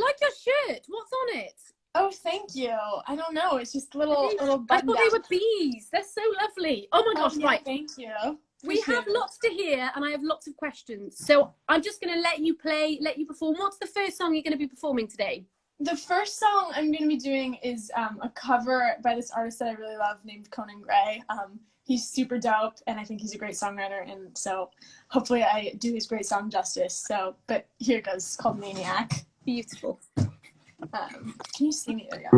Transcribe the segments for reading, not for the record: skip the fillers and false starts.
like your shirt. What's on it? Oh, thank you. I don't know. It's just little button I thought they down. were bees. They're so lovely. Oh my gosh, yeah, right. Thank you. We have lots to hear, and I have lots of questions. So I'm just going to let you perform. What's the first song you're going to be performing today? The first song I'm going to be doing is a cover by this artist that I really love named Conan Gray. He's super dope, and I think he's a great songwriter, and so hopefully I do his great song justice. So, but here it goes. It's called Maniac. Beautiful. Can you see me? There we go.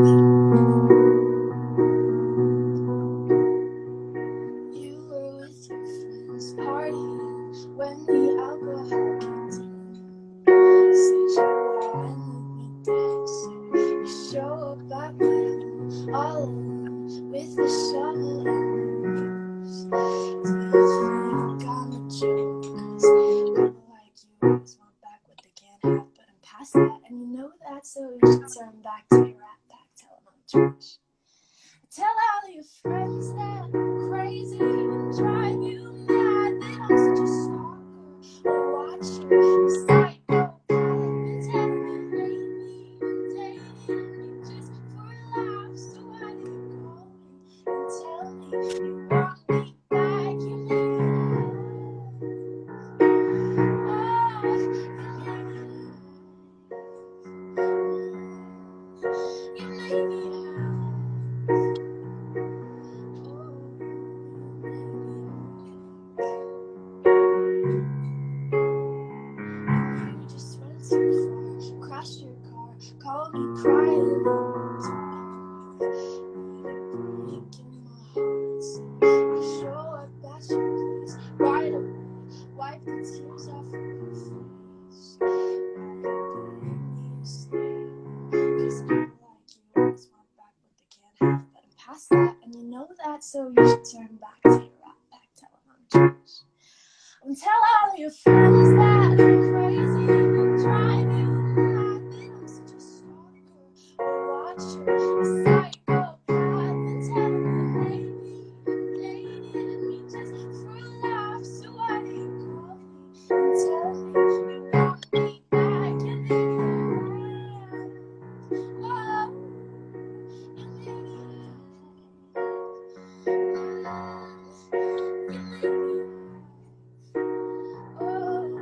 You were with your friends partying when the alcohol kicked in. Said you hadn't me dead, so you show up at my home all alone with a shovel and moves. Do you think I'm a joke? 'Cause people like you always want back what they can't have, but I'm past that, and you know that, so you should turn back to your rat pack, tell them I'm trash. Tell all your friends that I'm crazy and drive you mad, that I'm such a stalker, a watcher, a psychopath. Tell me you hate me and dating me just for laughs, so why do you call me and tell me you want me back? You make me laugh. Oh, you make me laugh. You make me laugh. You just went too far, crashed your car, called me crying breaking my heart. So I show up at your place right away, wipe the tears off of your face. You stay, 'cause people like you always want back what they can't have, but I'm past that, and you know that, so you should turn back to your rat pack, tell them I'm trash. And tell all your friends that I'm crazy and drive you mad, that I'm such a stalker, a watcher, a psychopath, and tell them you hate me and dated me just for laughs. So why do you call me and tell me you want me back? You make me laugh. Oh, you make me laugh. You make me laugh.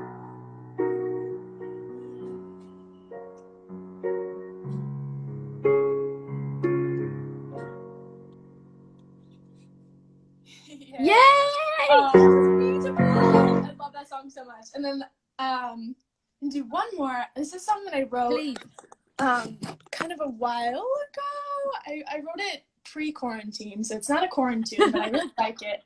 Yay! Beautiful. I love that song so much. And then and do one more. This is a song that I wrote Please. kind of a while ago. I wrote it pre-quarantine, so it's not a quarantine, but I really like it.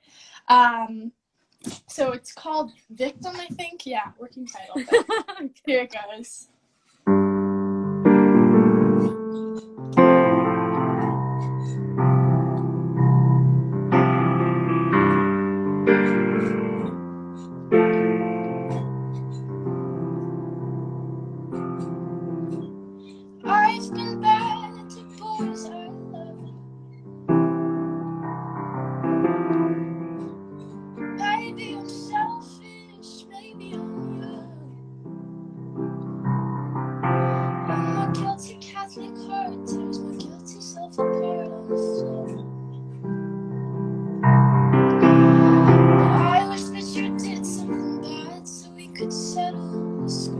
So it's called Victim, I think. Yeah, working title. But here it goes. I've been bad to boys I love. Maybe I'm selfish, maybe I'm young. And my guilty Catholic heart tears my guilty self apart on the floor. I wish that you did something bad so we could settle the score.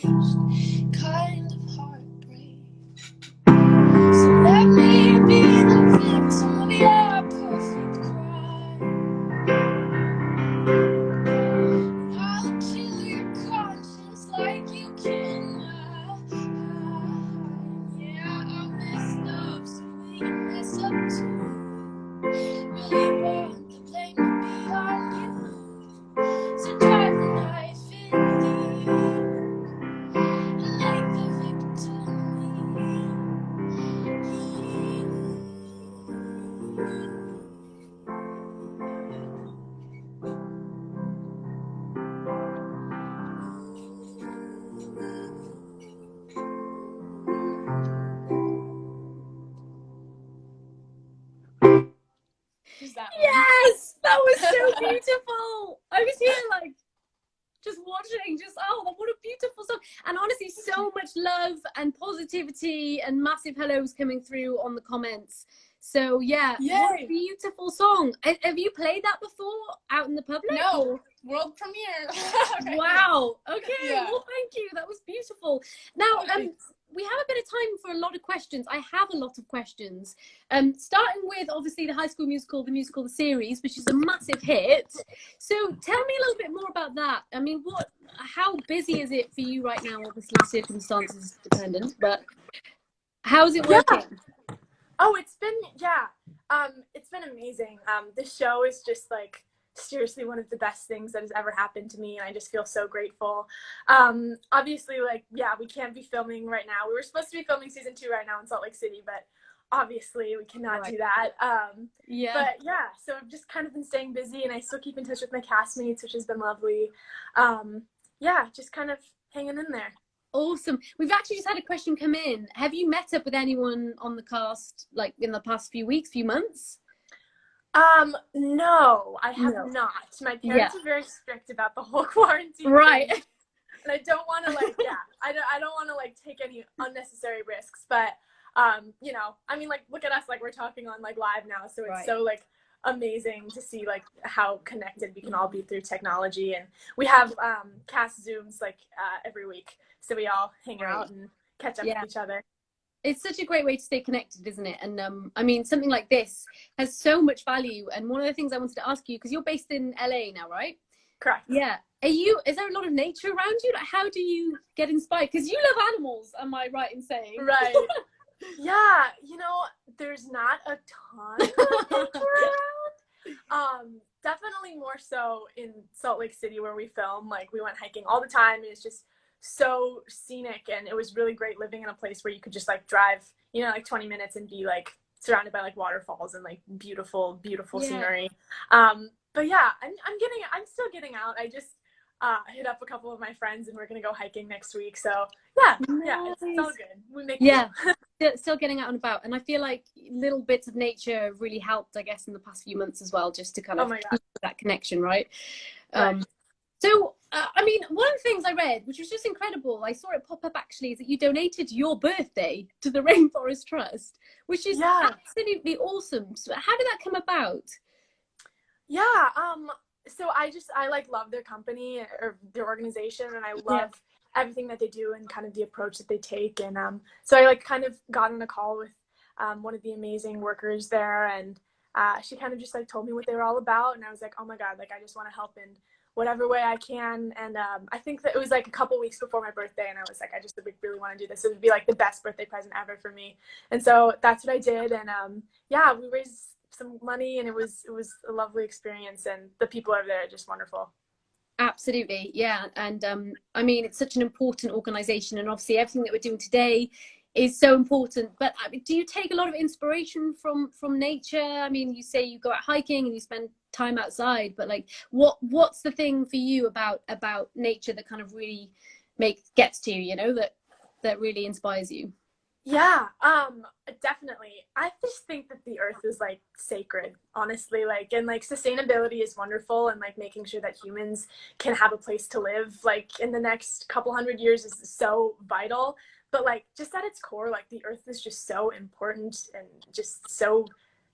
worst kind of heartbreak. So let me be the victim of your perfect crime. I'll kill your conscience like you kill mine. Yeah, I messed up, so will you mess up too? Really want the blame to be on you. So drive the knife in me and make the victim Is that one? Yes, that was so beautiful. I was here like just watching, just what a beautiful song. And honestly, so much love and positivity and massive hellos coming through on the comments. So yeah, what a Yay. beautiful song. Have you played that before out in the public? No, or? world premiere. Right. Wow. Okay. Yeah. Well, thank you. That was beautiful. Now, we have a bit of time for a lot of questions. I have a lot of questions. Starting with obviously the High School Musical, the series, which is a massive hit. So tell me a little bit more about that. I mean, how busy is it for you right now? Obviously, circumstances dependent, but how's it working? Oh, it's been amazing. This show is just like seriously one of the best things that has ever happened to me, and I just feel so grateful. Obviously, we can't be filming right now. We were supposed to be filming season 2 right now in Salt Lake City, but obviously we cannot do that. But yeah, so I've just kind of been staying busy, and I still keep in touch with my castmates, which has been lovely. Just kind of hanging in there. Awesome. We've actually just had a question come in. Have you met up with anyone on the cast like in the past few months? No, I have not. My parents are very strict about the whole quarantine. Right. Thing, and I don't want to I don't want to take any unnecessary risks, but I mean, look at us, we're talking on live now, so it's so amazing to see how connected we can all be through technology. And we have cast Zooms every week, so we all hang out and catch up with each other. It's such a great way to stay connected, isn't it? And I mean, something like this has so much value. And one of the things I wanted to ask you, because you're based in LA now, right? Correct. Yeah. Is there a lot of nature around you? How do you get inspired? Because you love animals, am I right in saying? Right. Yeah, there's not a ton of nature around. Definitely more so in Salt Lake City where we film. We went hiking all the time, and it's just so scenic, and it was really great living in a place where you could just drive 20 minutes and be surrounded by waterfalls and beautiful scenery. But yeah, I'm still getting out. I just hit up a couple of my friends, and we're gonna go hiking next week, so it's all good. We make still getting out and about. And I feel like little bits of nature have really helped, I guess, in the past few months as well, just to kind of keep that connection, right? So, I mean, one of the things I read, which was just incredible, I saw it pop up actually, is that you donated your birthday to the Rainforest Trust, which is absolutely awesome. So how did that come about? Yeah, so I love their company or their organization, and I love everything that they do and kind of the approach that they take. And so I kind of got on a call with one of the amazing workers there, and she kind of just told me what they were all about, and I was like, oh my God, I just want to help in whatever way I can. And I think that it was a couple weeks before my birthday, and I was I just really want to do this. It would be the best birthday present ever for me. And so that's what I did. And we raised some money, and it was a lovely experience, and the people over there are just wonderful. Absolutely. Yeah. And I mean, it's such an important organization, and obviously everything that we're doing today is so important. But I mean, do you take a lot of inspiration from nature? I mean, you say you go out hiking and you spend time outside, but what's the thing for you about nature that kind of really gets to you, that really inspires you? Yeah, definitely. I just think that the earth is sacred, honestly, and sustainability is wonderful, and making sure that humans can have a place to live in the next couple hundred years is so vital. But just at its core, the earth is just so important, and this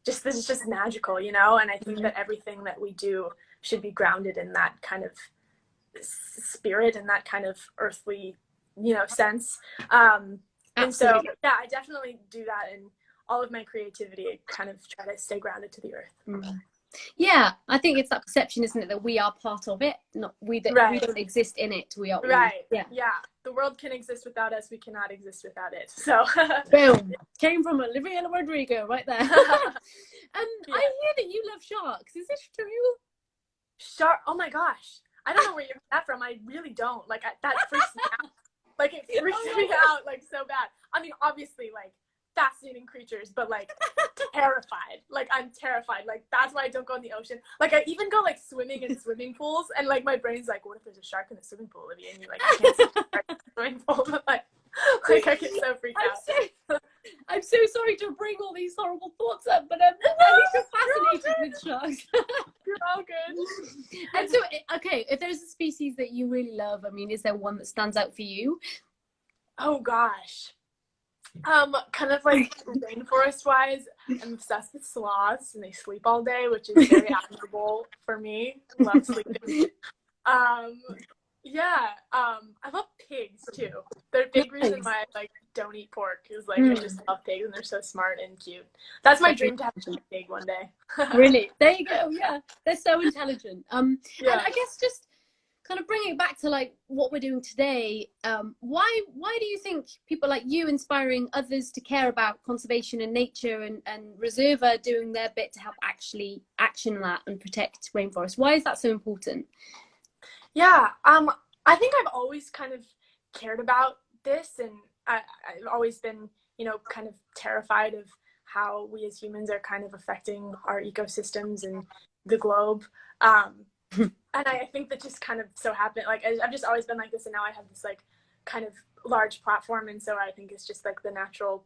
is just magical, and I think that everything that we do should be grounded in that kind of spirit and that kind of earthly sense. And so, Absolutely. yeah, I definitely do that in all of my creativity. I kind of try to stay grounded to the earth. Yeah, I think it's that perception, isn't it, that we are part of it, not we Right. we don't exist in it. We are. Right. Yeah. The world can exist without us. We cannot exist without it. So. Boom. Came from Olivia and Rodrigo right there. I hear that you love sharks. Is this true? Shark. Oh my gosh. I don't know where you got that from. I really don't. Like that freaks me out. Like it freaks me out like so bad. I mean, obviously, like fascinating creatures, but like terrified. Like I'm terrified. Like that's why I don't go in the ocean. Like I even go like swimming in swimming pools, and like my brain's like, what if there's a shark in the swimming pool, Olivia? And you're like, I can't see a shark in the swimming pool. But like I get so freaked out. I'm so sorry to bring all these horrible thoughts up, but at least you're fascinated with sharks. You're all good. And so, okay, if there's a species that you really love, I mean, is there one that stands out for you? Oh gosh. Kind of like rainforest wise, I'm obsessed with sloths, and they sleep all day, which is very admirable for me. Love sleeping. I love pigs too. They're a big reason why I like don't eat pork, is like I just love pigs and they're so smart and cute. That's my dream, to have a pig one day. Really? There you go. Yeah, they're so intelligent. And I guess just kind of bringing it back to like what we're doing today, why do you think people like you inspiring others to care about conservation and nature, and Reserve are doing their bit to help actually action that and protect rainforests? Why is that so important? Yeah, I think I've always kind of cared about this, and I've always been, kind of terrified of how we as humans are kind of affecting our ecosystems and the globe. And I think that just kind of so happened, like I've just always been like this, and now I have this like kind of large platform, and so I think it's just like the natural,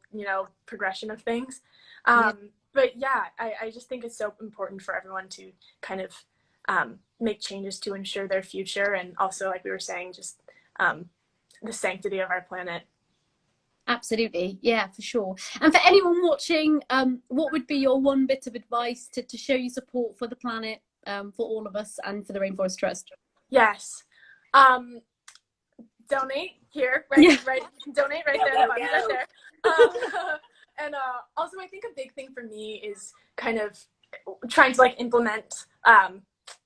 progression of things. But yeah, I just think it's so important for everyone to kind of make changes to ensure their future, and also, like we were saying, just the sanctity of our planet. Absolutely, yeah, for sure. And for anyone watching, what would be your one bit of advice to show your support for the planet, for all of us, and for the Rainforest Trust? Yes. Donate here, right? Yeah. Right. Donate right there. The money's right there. And also, I think a big thing for me is kind of trying to like implement,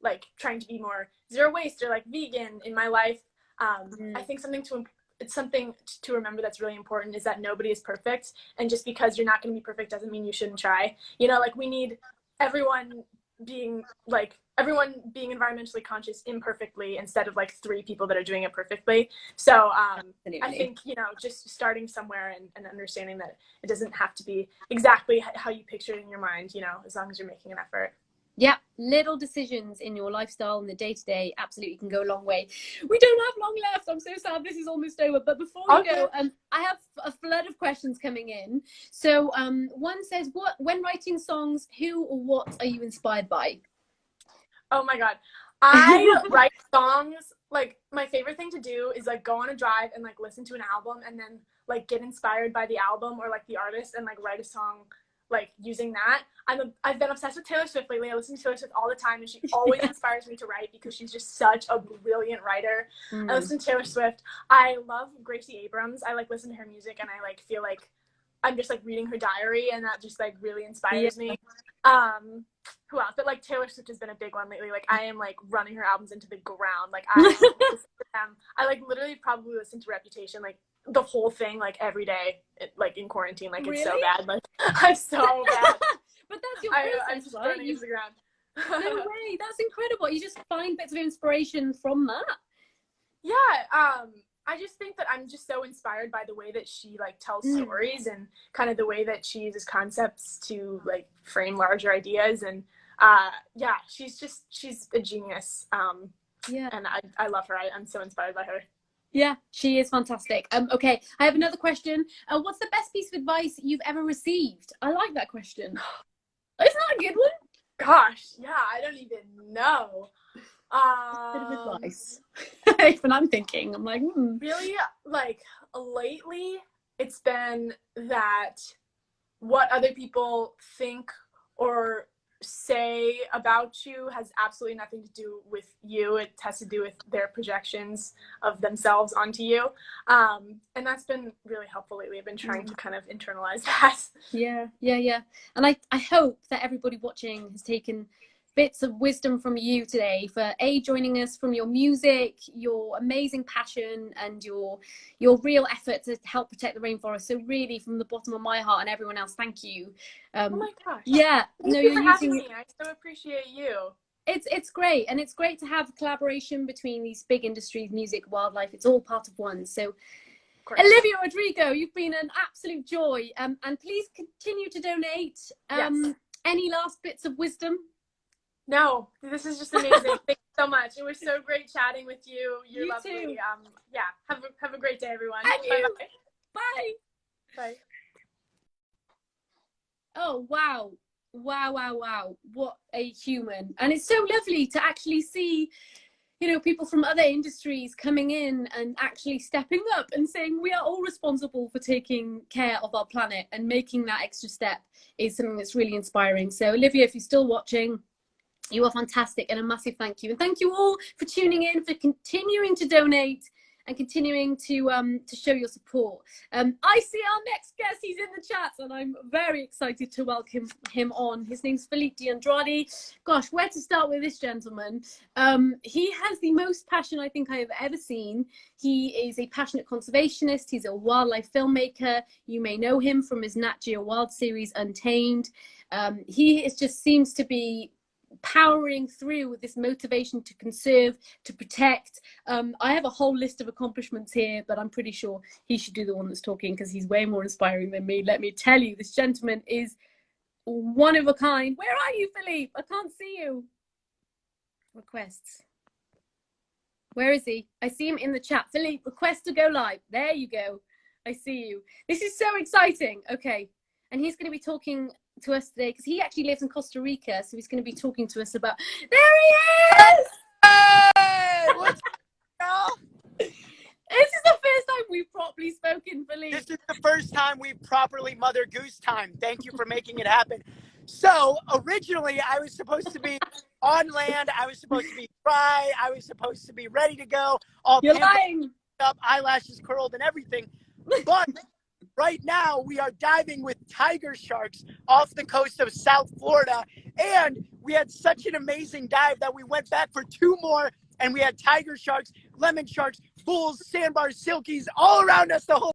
like trying to be more zero waste or like vegan in my life. I think something to remember that's really important is that nobody is perfect, and just because you're not going to be perfect doesn't mean you shouldn't try. Like we need everyone being environmentally conscious imperfectly, instead of like 3 people that are doing it perfectly. So I think just starting somewhere, and understanding that it doesn't have to be exactly how you picture it in your mind, as long as you're making an effort. Yeah, little decisions in your lifestyle and the day-to-day absolutely can go a long way. We don't have long left. I'm so sad this is almost over. But before we go, I have a flood of questions coming in. So one says, when writing songs, who or what are you inspired by? Oh my God. I write songs, like my favorite thing to do is like go on a drive and like listen to an album, and then like get inspired by the album or like the artist, and like write a song like using that. I've been obsessed with Taylor Swift lately. I listen to Taylor Swift all the time, and she always inspires me to write because she's just such a brilliant writer. I listen to Taylor Swift. I love Gracie Abrams. I like listen to her music, and I like feel like I'm just like reading her diary, and that just like really inspires me. Who else? But like Taylor Swift has been a big one lately. Like I am like running her albums into the ground. Like I like literally probably listen to Reputation like the whole thing like every day, like in quarantine. Like it's so bad. Like I'm so bad. But that's your process, I'm just right? running into the ground. No way. That's incredible. You just find bits of inspiration from that. Yeah. I just think that I'm just so inspired by the way that she like tells stories, and kind of the way that she uses concepts to like frame larger ideas. And yeah, she's a genius. And I love her. I'm so inspired by her. Yeah, she is fantastic. Okay, I have another question. What's the best piece of advice you've ever received? I like that question. Isn't that a good one? Gosh, yeah, I don't even know. Bit of advice. When I'm thinking, I'm like, Really, like lately, it's been that what other people think or say about you has absolutely nothing to do with you. It has to do with their projections of themselves onto you. And that's been really helpful lately. I've been trying to kind of internalize that. Yeah. And I hope that everybody watching has taken bits of wisdom from you today for joining us, from your music, your amazing passion, and your real effort to help protect the rainforest. So really, from the bottom of my heart and everyone else, thank you. Oh my gosh. Yeah. Thank you for having me. I so appreciate you. It's great, and it's great to have collaboration between these big industries, music, wildlife. It's all part of one. So Olivia, Rodrigo, you've been an absolute joy, and please continue to donate. Yes. Any last bits of wisdom? No, this is just amazing. Thank you so much. It was so great chatting with you. You're lovely. Too. Yeah, have a great day, everyone. And you. Bye. Bye. Bye. Oh, wow. What a human. And it's so lovely to actually see, you know, people from other industries coming in and actually stepping up and saying we are all responsible for taking care of our planet, and making that extra step is something that's really inspiring. So Olivia, if you're still watching, you are fantastic, and a massive thank you. And thank you all for tuning in, for continuing to donate, and continuing to show your support. I see our next guest. He's in the chat, and I'm very excited to welcome him on. His name's Felipe de Andrade. Gosh, where to start with this gentleman? He has the most passion I think I have ever seen. He is a passionate conservationist. He's a wildlife filmmaker. You may know him from his Nat Geo Wild series, Untamed. He just seems to be powering through with this motivation to conserve, to protect. I have a whole list of accomplishments here, but I'm pretty sure he should do the one that's talking, because he's way more inspiring than me. Let me tell you, this gentleman is one of a kind. Where are you, Felipe? I can't see you. Requests. Where is he? I see him in the chat. Felipe, request to go live. There you go. I see you. This is so exciting. Okay. And he's going to be talking to us today, because he actually lives in Costa Rica, so he's going to be talking to us about. There he is! Hey! What's up? This is the first time we've properly spoken, Felipe. This is the first time we've properly Mother Goose time. Thank you for making it happen. So originally I was supposed to be on land. I was supposed to be dry. I was supposed to be ready to go. All You're lying. up, eyelashes curled and everything. But right now, we are diving with tiger sharks off the coast of South Florida. And we had such an amazing dive that we went back for 2 more. And we had tiger sharks, lemon sharks, bulls, sandbars, silkies all around us the whole